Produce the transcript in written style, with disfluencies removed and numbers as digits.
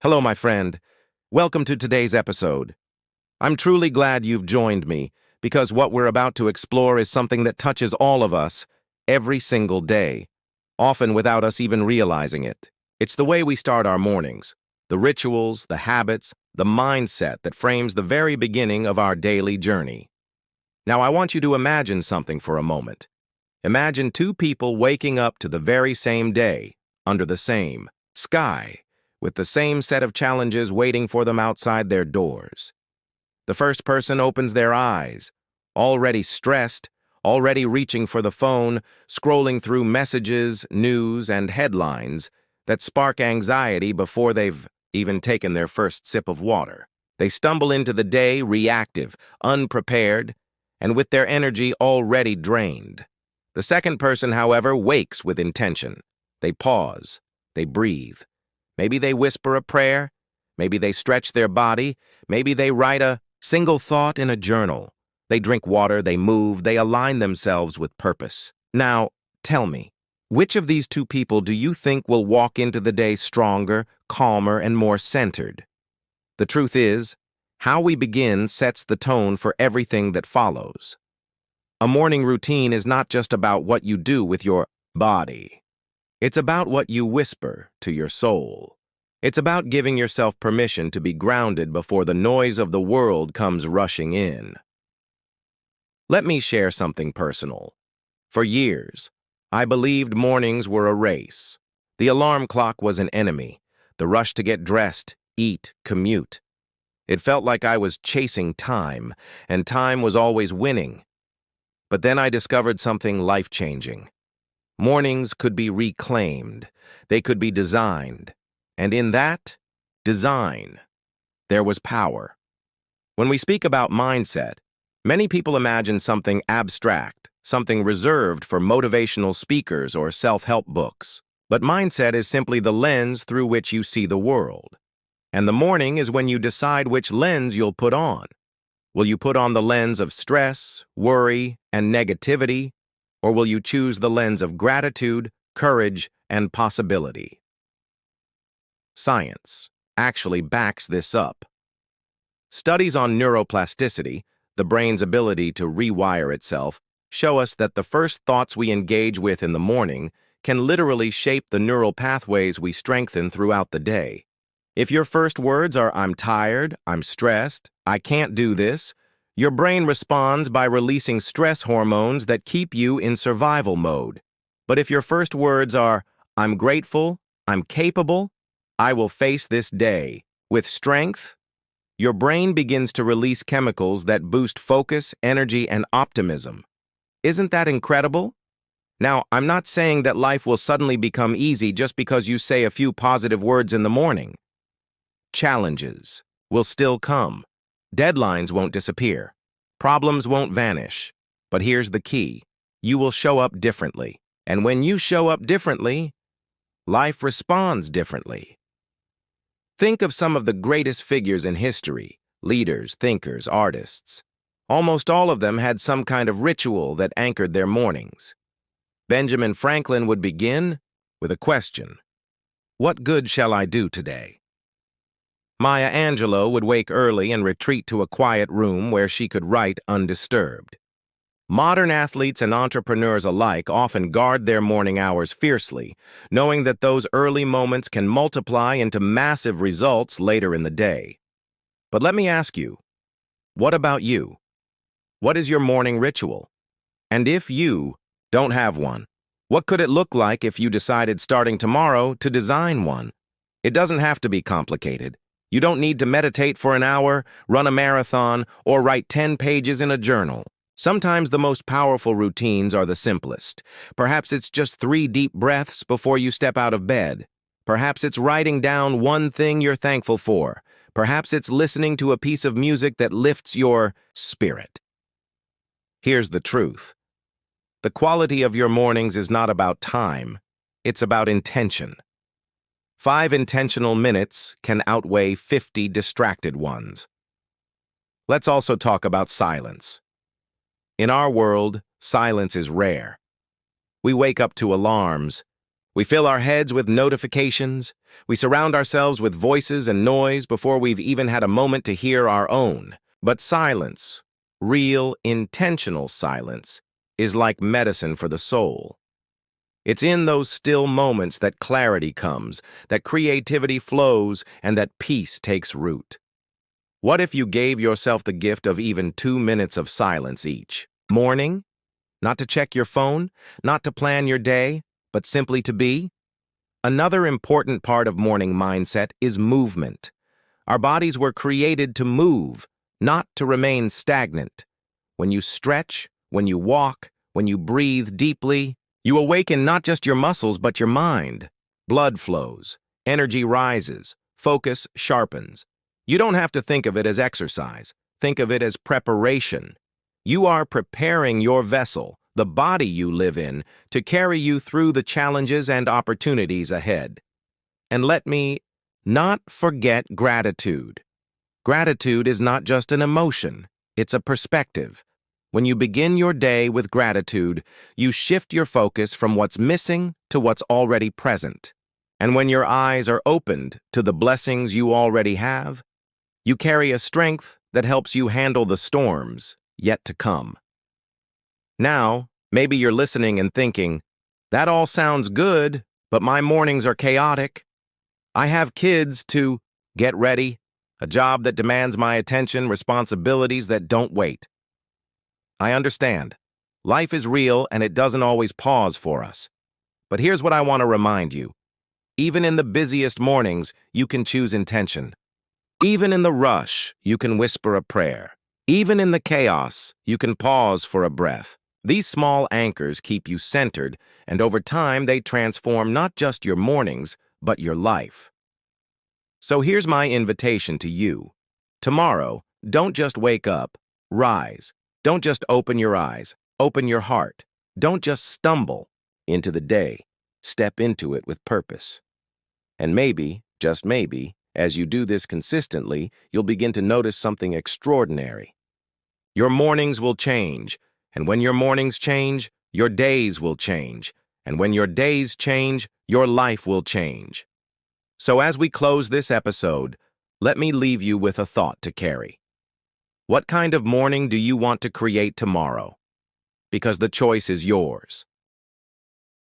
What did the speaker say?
Hello, my friend. Welcome to today's episode. I'm truly glad you've joined me because what we're about to explore is something that touches all of us every single day, often without us even realizing it. It's the way we start our mornings, the rituals, the habits, the mindset that frames the very beginning of our daily journey. Now, I want you to imagine something for a moment. Imagine two people waking up to the very same day, under the same sky, with the same set of challenges waiting for them outside their doors. The first person opens their eyes, already stressed, already reaching for the phone, scrolling through messages, news, and headlines that spark anxiety before they've even taken their first sip of water. They stumble into the day reactive, unprepared, and with their energy already drained. The second person, however, wakes with intention. They pause, they breathe. Maybe they whisper a prayer, maybe they stretch their body, maybe they write a single thought in a journal. They drink water, they move, they align themselves with purpose. Now, tell me, which of these two people do you think will walk into the day stronger, calmer, and more centered? The truth is, how we begin sets the tone for everything that follows. A morning routine is not just about what you do with your body. It's about what you whisper to your soul. It's about giving yourself permission to be grounded before the noise of the world comes rushing in. Let me share something personal. For years, I believed mornings were a race. The alarm clock was an enemy, the rush to get dressed, eat, commute. It felt like I was chasing time, and time was always winning. But then I discovered something life-changing. Mornings could be reclaimed, they could be designed, and in that design, there was power. When we speak about mindset, many people imagine something abstract, something reserved for motivational speakers or self-help books. But mindset is simply the lens through which you see the world. And the morning is when you decide which lens you'll put on. Will you put on the lens of stress, worry, and negativity? Or will you choose the lens of gratitude, courage, and possibility? Science actually backs this up. Studies on neuroplasticity, the brain's ability to rewire itself, show us that the first thoughts we engage with in the morning can literally shape the neural pathways we strengthen throughout the day. If your first words are, "I'm tired, I'm stressed, I can't do this," your brain responds by releasing stress hormones that keep you in survival mode. But if your first words are, "I'm grateful, I'm capable, I will face this day with strength," your brain begins to release chemicals that boost focus, energy, and optimism. Isn't that incredible? Now, I'm not saying that life will suddenly become easy just because you say a few positive words in the morning. Challenges will still come. Deadlines won't disappear. Problems won't vanish. But here's the key. You will show up differently. And when you show up differently, life responds differently. Think of some of the greatest figures in history, leaders, thinkers, artists. Almost all of them had some kind of ritual that anchored their mornings. Benjamin Franklin would begin with a question: "What good shall I do today?" Maya Angelou would wake early and retreat to a quiet room where she could write undisturbed. Modern athletes and entrepreneurs alike often guard their morning hours fiercely, knowing that those early moments can multiply into massive results later in the day. But let me ask you, what about you? What is your morning ritual? And if you don't have one, what could it look like if you decided starting tomorrow to design one? It doesn't have to be complicated. You don't need to meditate for an hour, run a marathon, or write 10 pages in a journal. Sometimes the most powerful routines are the simplest. Perhaps it's just 3 deep breaths before you step out of bed. Perhaps it's writing down one thing you're thankful for. Perhaps it's listening to a piece of music that lifts your spirit. Here's the truth. The quality of your mornings is not about time. It's about intention. 5 intentional minutes can outweigh 50 distracted ones. Let's also talk about silence. In our world, silence is rare. We wake up to alarms. We fill our heads with notifications. We surround ourselves with voices and noise before we've even had a moment to hear our own. But silence, real, intentional silence, is like medicine for the soul. It's in those still moments that clarity comes, that creativity flows, and that peace takes root. What if you gave yourself the gift of even 2 minutes of silence each morning? Not to check your phone, not to plan your day, but simply to be? Another important part of morning mindset is movement. Our bodies were created to move, not to remain stagnant. When you stretch, when you walk, when you breathe deeply, you awaken not just your muscles but your mind. Blood flows, energy rises, focus sharpens. You don't have to think of it as exercise. Think of it as preparation. You are preparing your vessel, the body you live in, to carry you through the challenges and opportunities ahead. And let me not forget gratitude. Gratitude is not just an emotion, it's a perspective. When you begin your day with gratitude, you shift your focus from what's missing to what's already present. And when your eyes are opened to the blessings you already have, you carry a strength that helps you handle the storms yet to come. Now, maybe you're listening and thinking, that all sounds good, but my mornings are chaotic. I have kids to get ready, a job that demands my attention, responsibilities that don't wait. I understand. Life is real and it doesn't always pause for us. But here's what I want to remind you. Even in the busiest mornings, you can choose intention. Even in the rush, you can whisper a prayer. Even in the chaos, you can pause for a breath. These small anchors keep you centered, and over time they transform not just your mornings, but your life. So here's my invitation to you. Tomorrow, don't just wake up, rise. Don't just open your eyes, open your heart. Don't just stumble into the day. Step into it with purpose. And maybe, just maybe, as you do this consistently, you'll begin to notice something extraordinary. Your mornings will change, and when your mornings change, your days will change. And when your days change, your life will change. So as we close this episode, let me leave you with a thought to carry. What kind of morning do you want to create tomorrow? Because the choice is yours.